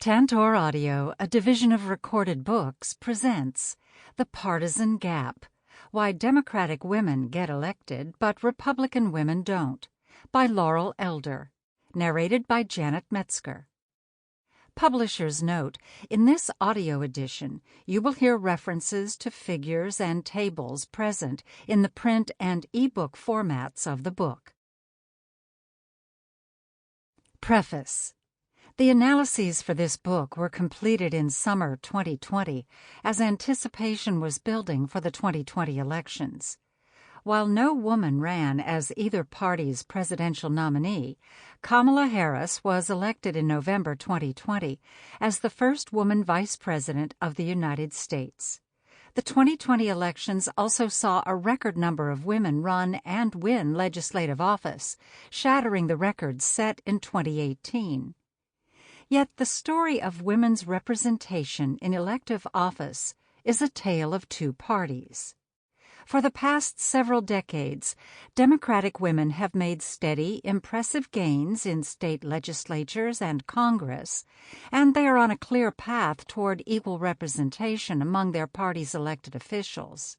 Tantor Audio, a division of Recorded Books, presents The Partisan Gap: Why Democratic Women Get Elected but Republican Women Don't, by Laurel Elder, narrated by Janet Metzger. Publisher's note: in this audio edition, you will hear references to figures and tables present in the print and e-book formats of the book. Preface. The analyses for this book were completed in summer 2020 as anticipation was building for the 2020 elections. While no woman ran as either party's presidential nominee, Kamala Harris was elected in November 2020 as the first woman vice president of the United States. The 2020 elections also saw a record number of women run and win legislative office, shattering the records set in 2018. Yet the story of women's representation in elective office is a tale of two parties. For the past several decades, Democratic women have made steady, impressive gains in state legislatures and Congress, and they are on a clear path toward equal representation among their party's elected officials.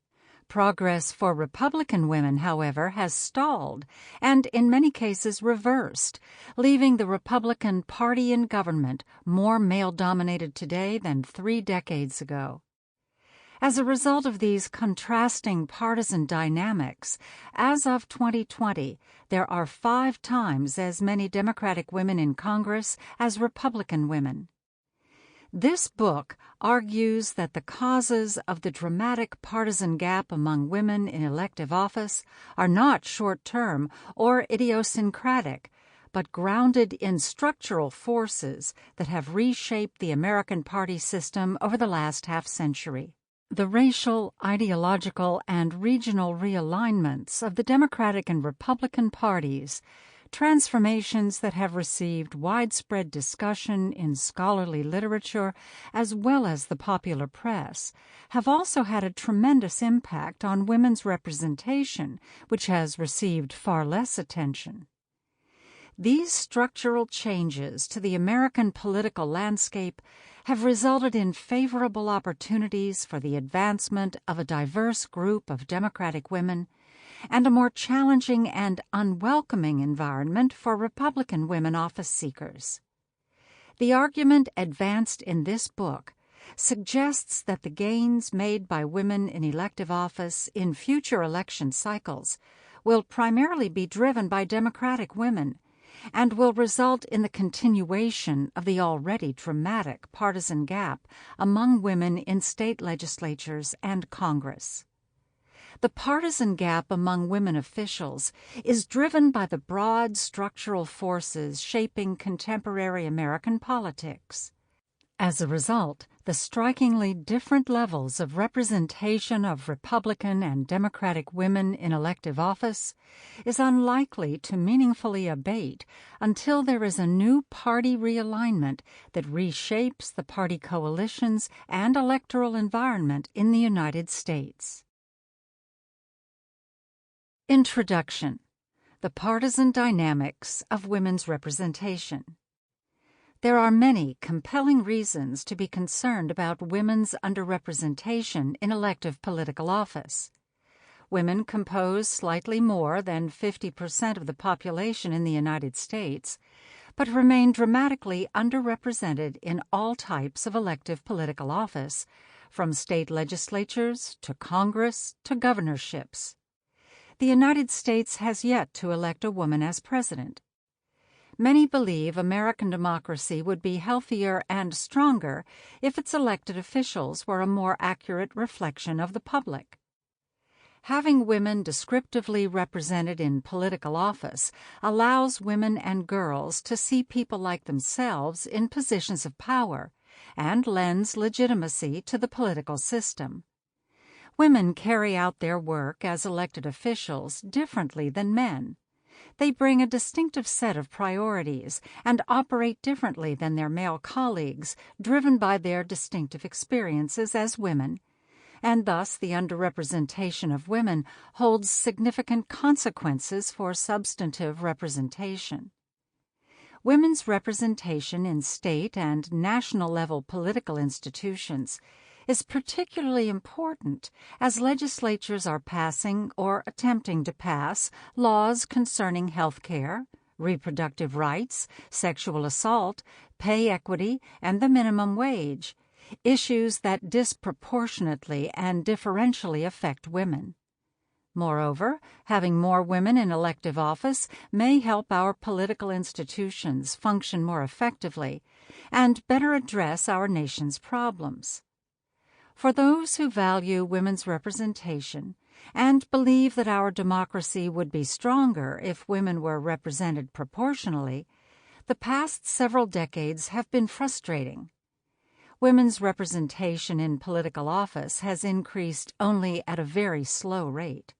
Progress for Republican women, however, has stalled and in many cases reversed, leaving the Republican Party in government more male-dominated today than 3 decades ago. As a result of these contrasting partisan dynamics, as of 2020, there are 5 times as many Democratic women in Congress as Republican women. This book argues that the causes of the dramatic partisan gap among women in elective office are not short-term or idiosyncratic, but grounded in structural forces that have reshaped the American party system over the last half-century. The racial, ideological, and regional realignments of the Democratic and Republican parties, transformations that have received widespread discussion in scholarly literature as well as the popular press, have also had a tremendous impact on women's representation, which has received far less attention. These structural changes to the American political landscape have resulted in favorable opportunities for the advancement of a diverse group of Democratic women and a more challenging and unwelcoming environment for Republican women office seekers. The argument advanced in this book suggests that the gains made by women in elective office in future election cycles will primarily be driven by Democratic women and will result in the continuation of the already dramatic partisan gap among women in state legislatures and Congress. The partisan gap among women officials is driven by the broad structural forces shaping contemporary American politics. As a result, the strikingly different levels of representation of Republican and Democratic women in elective office is unlikely to meaningfully abate until there is a new party realignment that reshapes the party coalitions and electoral environment in the United States. Introduction: The Partisan Dynamics of Women's Representation. There are many compelling reasons to be concerned about women's underrepresentation in elective political office. Women compose slightly more than 50% of the population in the United States, but remain dramatically underrepresented in all types of elective political office, from state legislatures to Congress to governorships. The United States has yet to elect a woman as president. Many believe American democracy would be healthier and stronger if its elected officials were a more accurate reflection of the public. Having women descriptively represented in political office allows women and girls to see people like themselves in positions of power and lends legitimacy to the political system. Women carry out their work as elected officials differently than men. They bring a distinctive set of priorities and operate differently than their male colleagues, driven by their distinctive experiences as women, and thus the underrepresentation of women holds significant consequences for substantive representation. women's representation in state and national-level political institutions is particularly important as legislatures are passing or attempting to pass laws concerning health care, reproductive rights, sexual assault, pay equity, and the minimum wage, issues that disproportionately and differentially affect women. Moreover, having more women in elective office may help our political institutions function more effectively and better address our nation's problems. For those who value women's representation and believe that our democracy would be stronger if women were represented proportionally, the past several decades have been frustrating. Women's representation in political office has increased only at a very slow rate.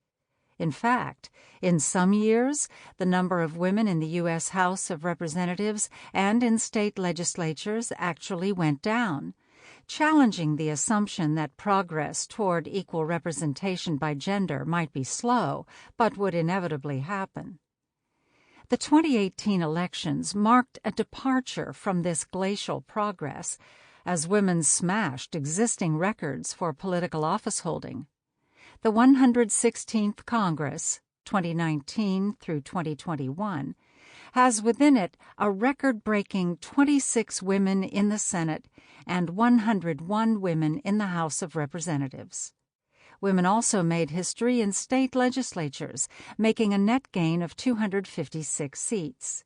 In fact, in some years, the number of women in the U.S. House of Representatives and in state legislatures actually went down, challenging the assumption that progress toward equal representation by gender might be slow, but would inevitably happen. The 2018 elections marked a departure from this glacial progress, as women smashed existing records for political office holding. The 116th Congress, 2019 through 2021, has within it a record-breaking 26 women in the Senate and 101 women in the House of Representatives. Women also made history in state legislatures, making a net gain of 256 seats.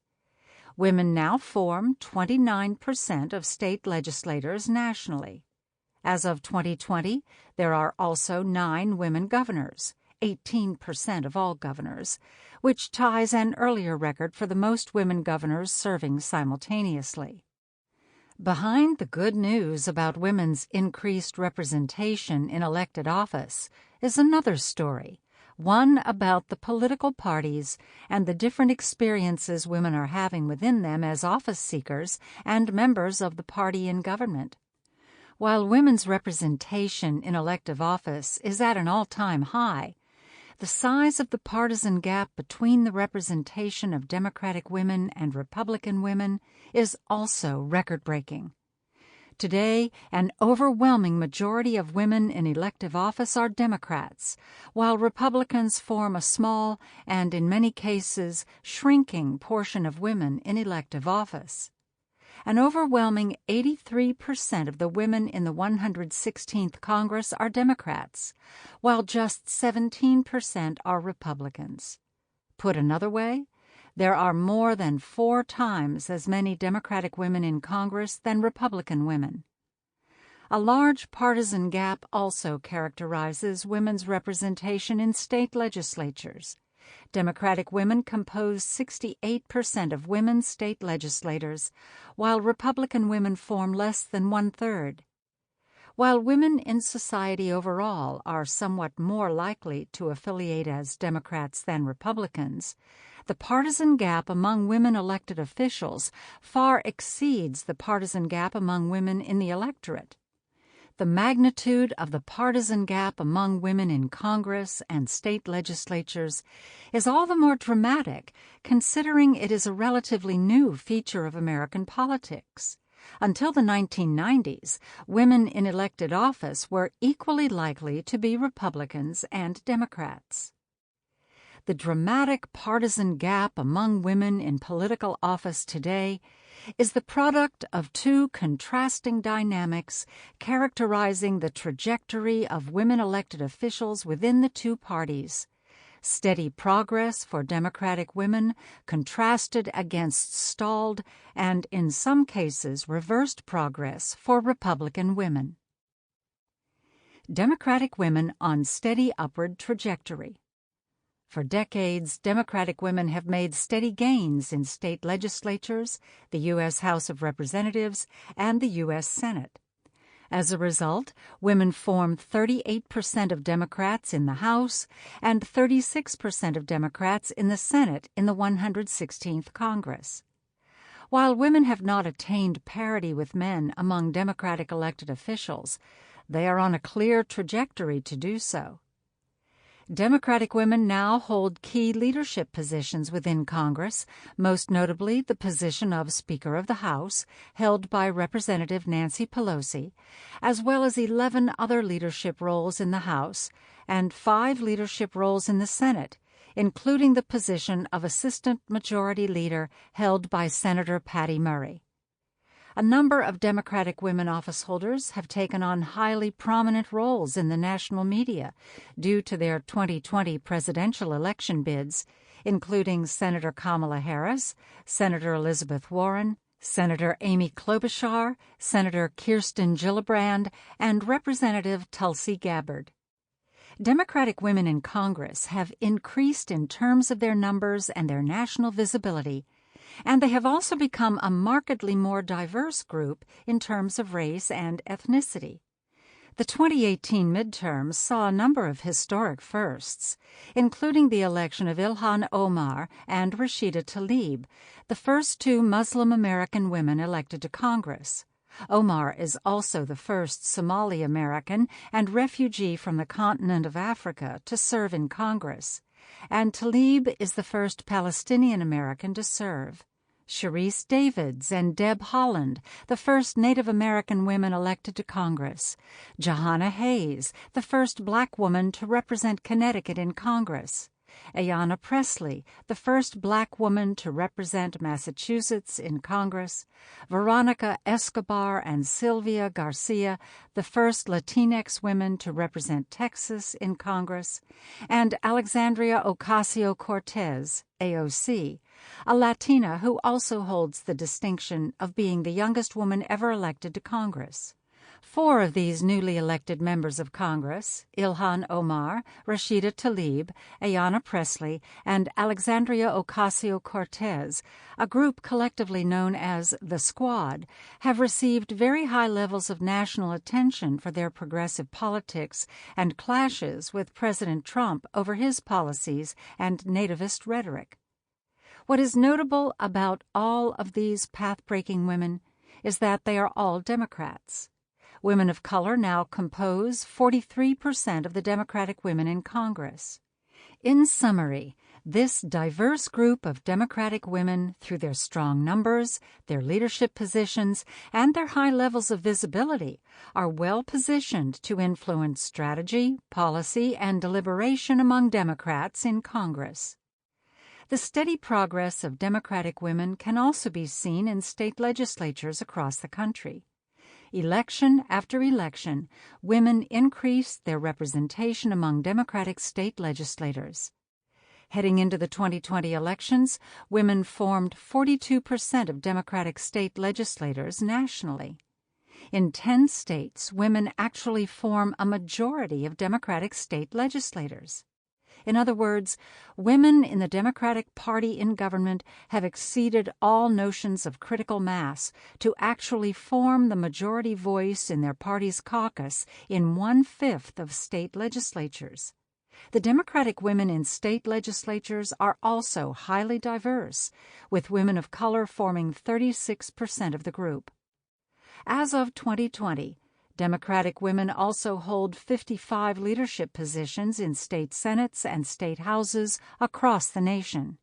Women now form 29% of state legislators nationally. As of 2020, there are also 9 women governors, 18% of all governors, which ties an earlier record for the most women governors serving simultaneously. Behind the good news about women's increased representation in elected office is another story, one about the political parties and the different experiences women are having within them as office seekers and members of the party in government. While women's representation in elective office is at an all-time high, the size of the partisan gap between the representation of Democratic women and Republican women is also record-breaking. Today, an overwhelming majority of women in elective office are Democrats, while Republicans form a small and, in many cases, shrinking portion of women in elective office. An overwhelming 83% of the women in the 116th Congress are Democrats, while just 17% are Republicans. Put another way, there are more than 4 times as many Democratic women in Congress than Republican women. A large partisan gap also characterizes women's representation in state legislatures. Democratic women compose 68% of women's state legislators, while Republican women form less than 1/3. While women in society overall are somewhat more likely to affiliate as Democrats than Republicans, the partisan gap among women elected officials far exceeds the partisan gap among women in the electorate. The magnitude of the partisan gap among women in Congress and state legislatures is all the more dramatic considering it is a relatively new feature of American politics. Until the 1990s, women in elected office were equally likely to be Republicans and Democrats. The dramatic partisan gap among women in political office today is the product of 2 contrasting dynamics characterizing the trajectory of women elected officials within the 2 parties: steady progress for Democratic women contrasted against stalled and, in some cases, reversed progress for Republican women. Democratic women on steady upward trajectory. For decades, Democratic women have made steady gains in state legislatures, the U.S. House of Representatives, and the U.S. Senate. As a result, women form 38% of Democrats in the House and 36% of Democrats in the Senate in the 116th Congress. While women have not attained parity with men among Democratic elected officials, they are on a clear trajectory to do so. Democratic women now hold key leadership positions within Congress, most notably the position of Speaker of the House, held by Representative Nancy Pelosi, as well as 11 other leadership roles in the House and 5 leadership roles in the Senate, including the position of Assistant Majority Leader held by Senator Patty Murray. A number of Democratic women office holders have taken on highly prominent roles in the national media due to their 2020 presidential election bids, including Senator Kamala Harris, Senator Elizabeth Warren, Senator Amy Klobuchar, Senator Kirsten Gillibrand, and Representative Tulsi Gabbard. Democratic women in Congress have increased in terms of their numbers and their national visibility, and they have also become a markedly more diverse group in terms of race and ethnicity. The 2018 midterms saw a number of historic firsts, including the election of Ilhan Omar and Rashida Tlaib, the first 2 Muslim American women elected to Congress. Omar is also the first Somali American and refugee from the continent of Africa to serve in Congress, and Tlaib is the first Palestinian American to serve. Sharice Davids and Deb Haaland, the first Native American women elected to Congress. Jahana Hayes, the first black woman to represent Connecticut in Congress. Ayanna Pressley, the first black woman to represent Massachusetts in Congress. Veronica Escobar and Sylvia Garcia, the first Latinx women to represent Texas in Congress. And Alexandria Ocasio-Cortez, AOC, a Latina who also holds the distinction of being the youngest woman ever elected to Congress. 4 of these newly elected members of Congress, Ilhan Omar, Rashida Tlaib, Ayanna Pressley, and Alexandria Ocasio-Cortez, a group collectively known as the Squad, have received very high levels of national attention for their progressive politics and clashes with President Trump over his policies and nativist rhetoric. What is notable about all of these path-breaking women is that they are all Democrats. Women of color now compose 43% of the Democratic women in Congress. In summary, this diverse group of Democratic women, through their strong numbers, their leadership positions, and their high levels of visibility, are well positioned to influence strategy, policy, and deliberation among Democrats in Congress. The steady progress of Democratic women can also be seen in state legislatures across the country. Election after election, women increased their representation among Democratic state legislators. Heading into the 2020 elections, women formed 42% of Democratic state legislators nationally. In 10 states, women actually form a majority of Democratic state legislators. In other words, women in the Democratic Party in government have exceeded all notions of critical mass to actually form the majority voice in their party's caucus in 1/5 of state legislatures. The Democratic women in state legislatures are also highly diverse, with women of color forming 36% of the group. As of 2020, Democratic women also hold 55 leadership positions in state senates and state houses across the nation.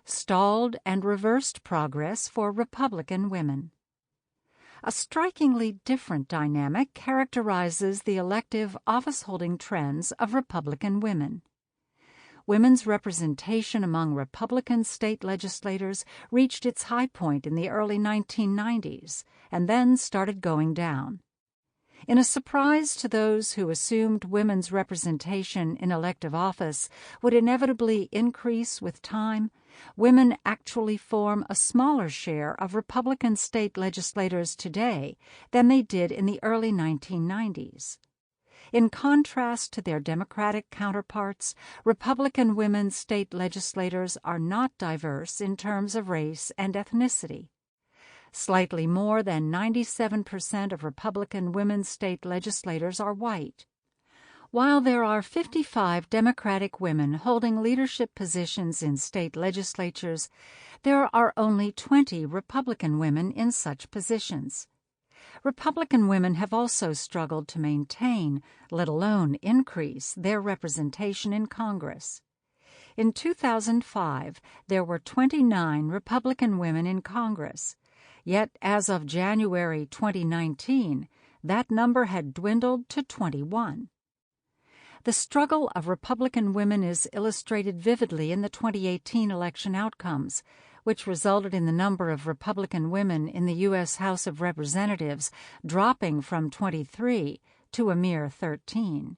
Stalled and reversed progress for Republican women. A strikingly different dynamic characterizes the elective office-holding trends of Republican women. Women's representation among Republican state legislators reached its high point in the early 1990s and then started going down. In a surprise to those who assumed women's representation in elective office would inevitably increase with time, women actually form a smaller share of Republican state legislators today than they did in the early 1990s. In contrast to their Democratic counterparts, Republican women state legislators are not diverse in terms of race and ethnicity. Slightly more than 97% of Republican women state legislators are white. While there are 55 Democratic women holding leadership positions in state legislatures, there are only 20 Republican women in such positions. Republican women have also struggled to maintain, let alone increase, their representation in Congress. In 2005, there were 29 Republican women in Congress, yet as of January 2019, that number had dwindled to 21. The struggle of Republican women is illustrated vividly in the 2018 election outcomes, which resulted in the number of Republican women in the U.S. House of Representatives dropping from 23 to a mere 13.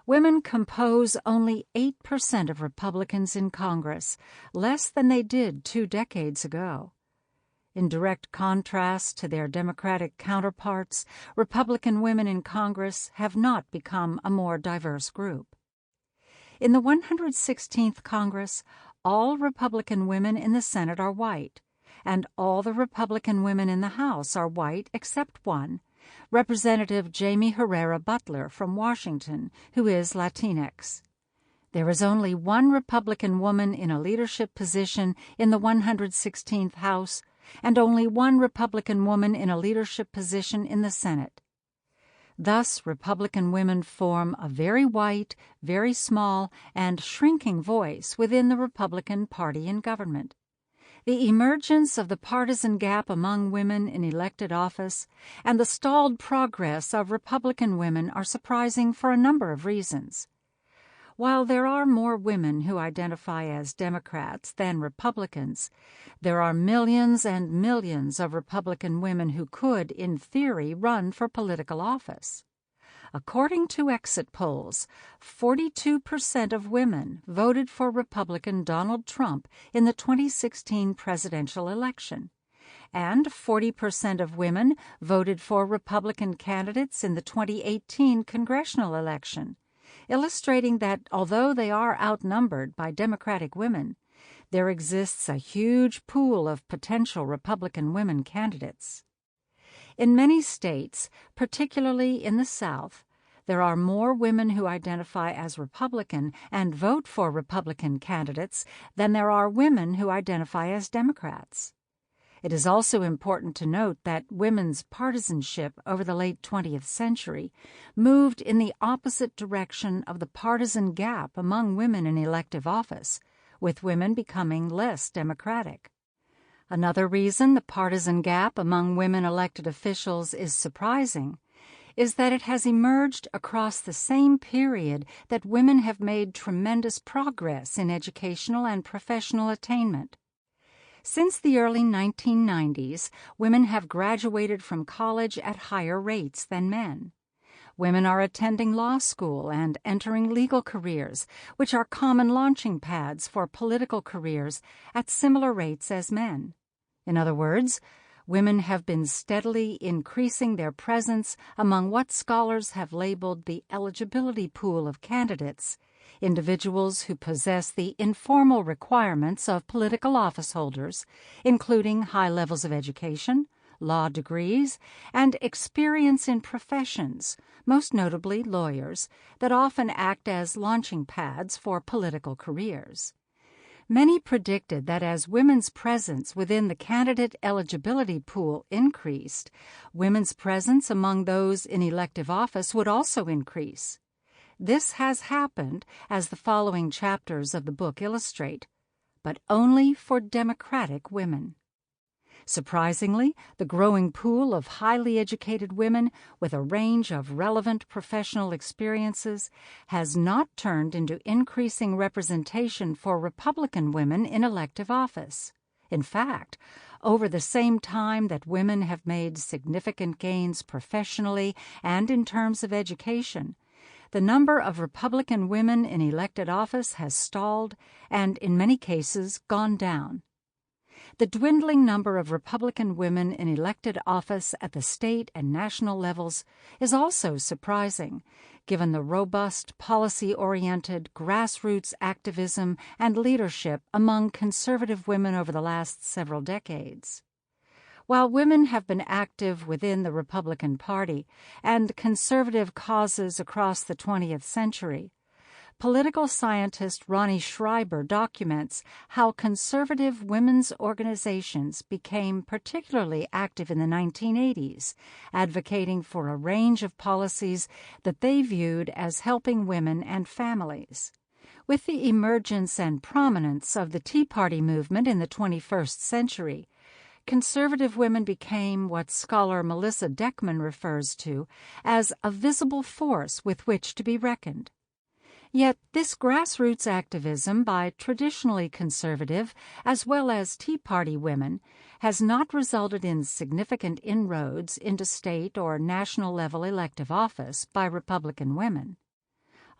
Women compose only 8% of Republicans in Congress, less than they did 2 decades ago. In direct contrast to their Democratic counterparts, Republican women in Congress have not become a more diverse group. In the 116th Congress, all Republican women in the Senate are white, and all the Republican women in the House are white except one, Representative Jamie Herrera Butler from Washington, who is Latinx. There is only one Republican woman in a leadership position in the 116th House, and only one Republican woman in a leadership position in the Senate. Thus, Republican women form a very white, very small, and shrinking voice within the Republican Party in government. The emergence of the partisan gap among women in elected office and the stalled progress of Republican women are surprising for a number of reasons. While there are more women who identify as Democrats than Republicans, there are millions and millions of Republican women who could, in theory, run for political office. According to exit polls, 42% of women voted for Republican Donald Trump in the 2016 presidential election, and 40% of women voted for Republican candidates in the 2018 congressional election, illustrating that although they are outnumbered by Democratic women, there exists a huge pool of potential Republican women candidates. In many states, particularly in the South, there are more women who identify as Republican and vote for Republican candidates than there are women who identify as Democrats. It is also important to note that women's partisanship over the late 20th century moved in the opposite direction of the partisan gap among women in elective office, with women becoming less democratic. Another reason the partisan gap among women elected officials is surprising is that it has emerged across the same period that women have made tremendous progress in educational and professional attainment. Since the early 1990s, women have graduated from college at higher rates than men. Women are attending law school and entering legal careers, which are common launching pads for political careers, at similar rates as men. In other words, women have been steadily increasing their presence among what scholars have labeled the eligibility pool of candidates, individuals who possess the informal requirements of political office holders, including high levels of education, law degrees, and experience in professions, most notably lawyers, that often act as launching pads for political careers. Many predicted that as women's presence within the candidate eligibility pool increased, women's presence among those in elective office would also increase. This has happened, as the following chapters of the book illustrate, but only for Democratic women. Surprisingly, the growing pool of highly educated women with a range of relevant professional experiences has not turned into increasing representation for Republican women in elective office. In fact, over the same time that women have made significant gains professionally and in terms of education, the number of Republican women in elected office has stalled and, in many cases, gone down. The dwindling number of Republican women in elected office at the state and national levels is also surprising, given the robust, policy-oriented, grassroots activism and leadership among conservative women over the last several decades. While women have been active within the Republican Party and conservative causes across the 20th century, political scientist Ronnie Schreiber documents how conservative women's organizations became particularly active in the 1980s, advocating for a range of policies that they viewed as helping women and families. With the emergence and prominence of the Tea Party movement in the 21st century, conservative women became what scholar Melissa Deckman refers to as a visible force with which to be reckoned. Yet this grassroots activism by traditionally conservative as well as Tea Party women has not resulted in significant inroads into state or national level elective office by Republican women.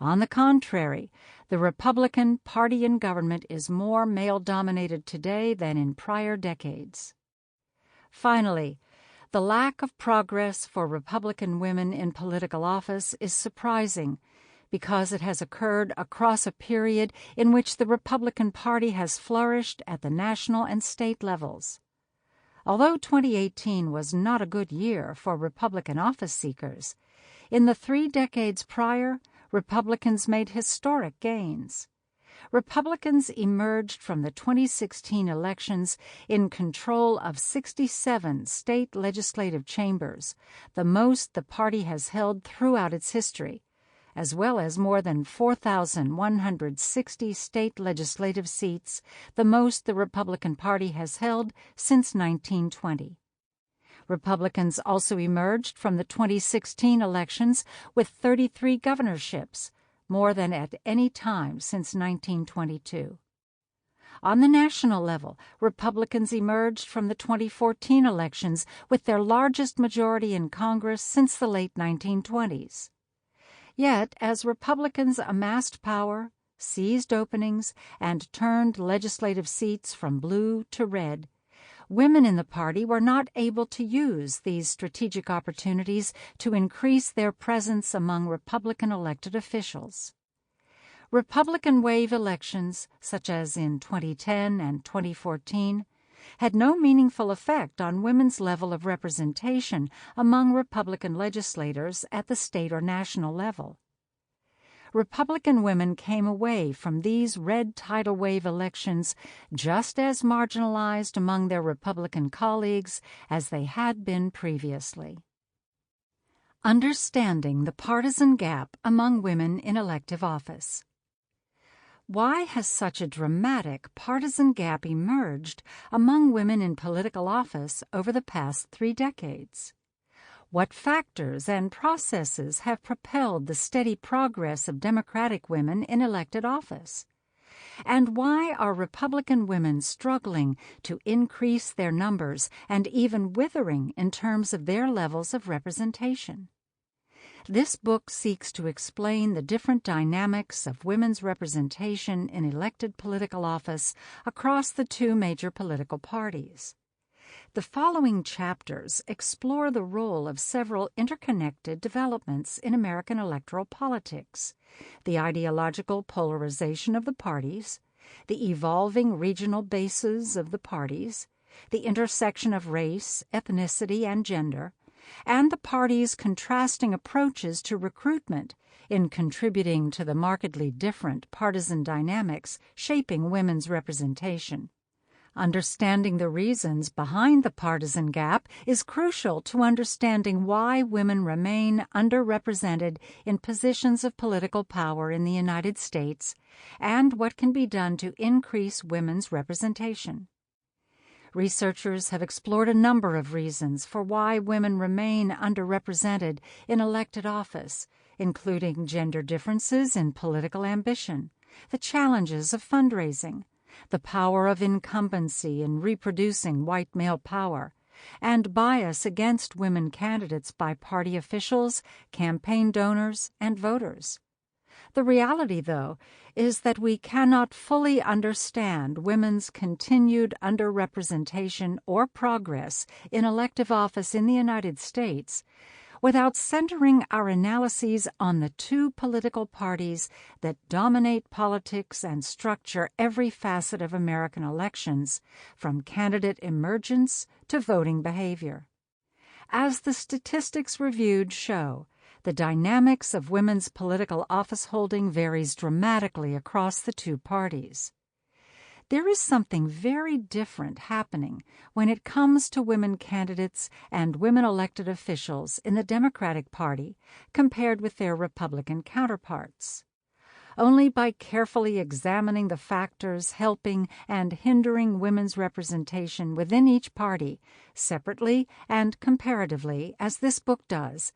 On the contrary, the Republican Party in government is more male-dominated today than in prior decades. Finally, the lack of progress for Republican women in political office is surprising because it has occurred across a period in which the Republican Party has flourished at the national and state levels. Although 2018 was not a good year for Republican office seekers, in the 3 decades prior, Republicans made historic gains. Republicans emerged from the 2016 elections in control of 67 state legislative chambers, the most the party has held throughout its history, as well as more than 4,160 state legislative seats, the most the Republican Party has held since 1920. Republicans also emerged from the 2016 elections with 33 governorships, more than at any time since 1922. On the national level, Republicans emerged from the 2014 elections with their largest majority in Congress since the late 1920s. Yet, as Republicans amassed power, seized openings, and turned legislative seats from blue to red, women in the party were not able to use these strategic opportunities to increase their presence among Republican elected officials. Republican wave elections, such as in 2010 and 2014, had no meaningful effect on women's level of representation among Republican legislators at the state or national level. Republican women came away from these red tidal wave elections just as marginalized among their Republican colleagues as they had been previously. Understanding the partisan gap among women in elective office. Why has such a dramatic partisan gap emerged among women in political office over the past 3 decades? What factors and processes have propelled the steady progress of Democratic women in elected office? And why are Republican women struggling to increase their numbers and even withering in terms of their levels of representation? This book seeks to explain the different dynamics of women's representation in elected political office across the 2 major political parties. The following chapters explore the role of several interconnected developments in American electoral politics: the ideological polarization of the parties, the evolving regional bases of the parties, the intersection of race, ethnicity, and gender, and the parties' contrasting approaches to recruitment in contributing to the markedly different partisan dynamics shaping women's representation. Understanding the reasons behind the partisan gap is crucial to understanding why women remain underrepresented in positions of political power in the United States and what can be done to increase women's representation. Researchers have explored a number of reasons for why women remain underrepresented in elected office, including gender differences in political ambition, the challenges of fundraising, the power of incumbency in reproducing white male power, and bias against women candidates by party officials, campaign donors, and voters. The reality, though, is that we cannot fully understand women's continued underrepresentation or progress in elective office in the United States without centering our analyses on the 2 political parties that dominate politics and structure every facet of American elections, from candidate emergence to voting behavior. As the statistics reviewed show, the dynamics of women's political office holding varies dramatically across the two parties. There is something very different happening when it comes to women candidates and women elected officials in the Democratic Party compared with their Republican counterparts. Only by carefully examining the factors helping and hindering women's representation within each party, separately and comparatively, as this book does,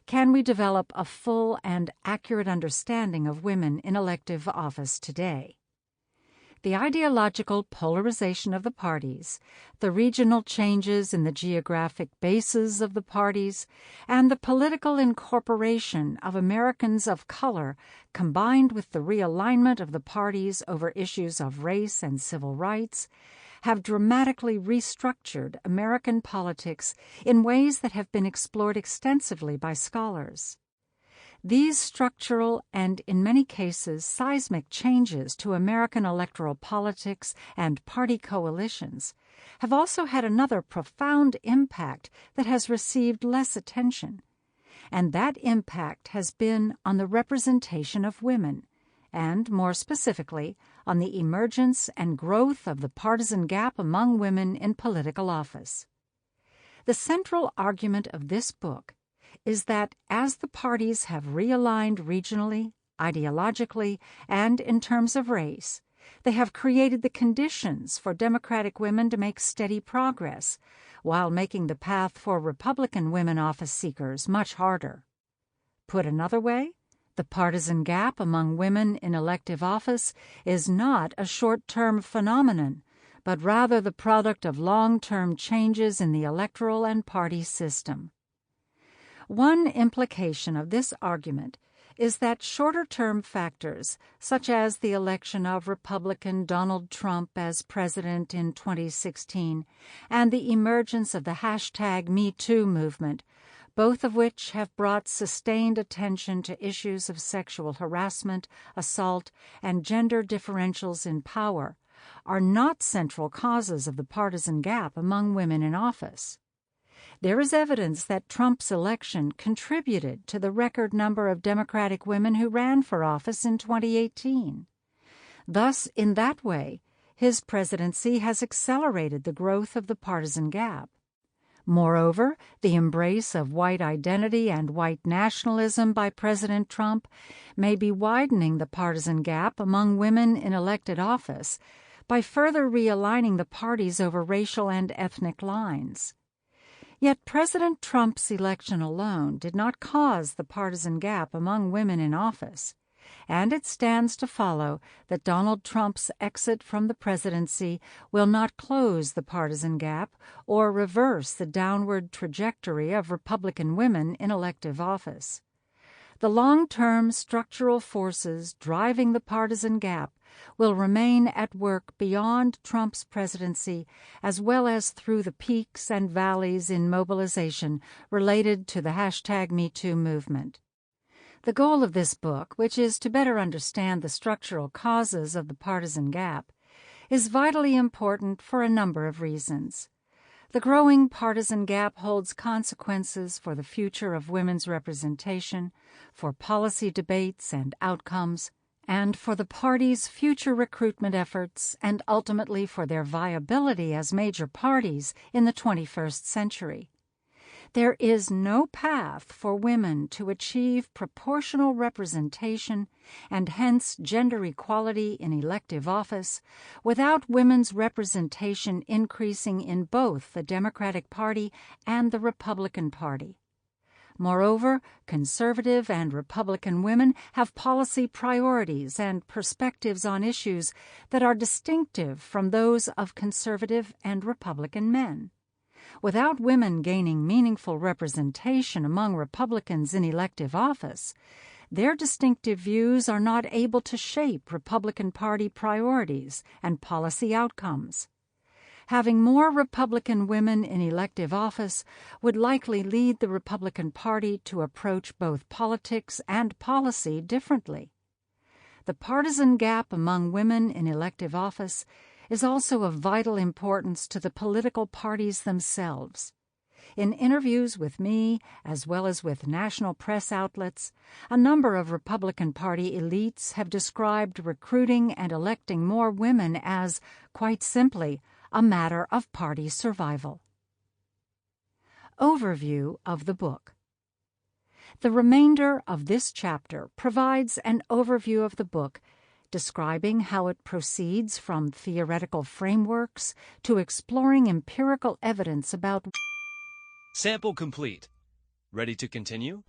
can we develop a full and accurate understanding of women in elective office today. The ideological polarization of the parties, the regional changes in the geographic bases of the parties, and the political incorporation of Americans of color, combined with the realignment of the parties over issues of race and civil rights, have dramatically restructured American politics in ways that have been explored extensively by scholars. These structural and, in many cases, seismic changes to American electoral politics and party coalitions have also had another profound impact that has received less attention, and that impact has been on the representation of women, and, more specifically, on the emergence and growth of the partisan gap among women in political office. The central argument of this book is that as the parties have realigned regionally, ideologically, and in terms of race, they have created the conditions for Democratic women to make steady progress, while making the path for Republican women office seekers much harder. Put another way, the partisan gap among women in elective office is not a short-term phenomenon, but rather the product of long-term changes in the electoral and party system. One implication of this argument is that shorter-term factors, such as the election of Republican Donald Trump as president in 2016 and the emergence of the #MeToo movement, both of which have brought sustained attention to issues of sexual harassment, assault, and gender differentials in power, are not central causes of the partisan gap among women in office. There is evidence that Trump's election contributed to the record number of Democratic women who ran for office in 2018. Thus, in that way, his presidency has accelerated the growth of the partisan gap. Moreover, the embrace of white identity and white nationalism by President Trump may be widening the partisan gap among women in elected office by further realigning the parties over racial and ethnic lines. Yet President Trump's election alone did not cause the partisan gap among women in office, and it stands to follow that Donald Trump's exit from the presidency will not close the partisan gap or reverse the downward trajectory of Republican women in elective office. The long-term structural forces driving the partisan gap will remain at work beyond Trump's presidency, as well as through the peaks and valleys in mobilization related to the #MeToo movement. The goal of this book, which is to better understand the structural causes of the partisan gap, is vitally important for a number of reasons. The growing partisan gap holds consequences for the future of women's representation, for policy debates and outcomes, and for the parties' future recruitment efforts, and ultimately for their viability as major parties in the 21st century. There is no path for women to achieve proportional representation and hence gender equality in elective office without women's representation increasing in both the Democratic Party and the Republican Party. Moreover, conservative and Republican women have policy priorities and perspectives on issues that are distinctive from those of conservative and Republican men. Without women gaining meaningful representation among Republicans in elective office, their distinctive views are not able to shape Republican Party priorities and policy outcomes. Having more Republican women in elective office would likely lead the Republican Party to approach both politics and policy differently. The partisan gap among women in elective office is also of vital importance to the political parties themselves. In interviews with me, as well as with national press outlets, a number of Republican Party elites have described recruiting and electing more women as, quite simply, a matter of party survival. Overview of the book. The remainder of this chapter provides an overview of the book, describing how it proceeds from theoretical frameworks to exploring empirical evidence about. Sample complete. Ready to continue?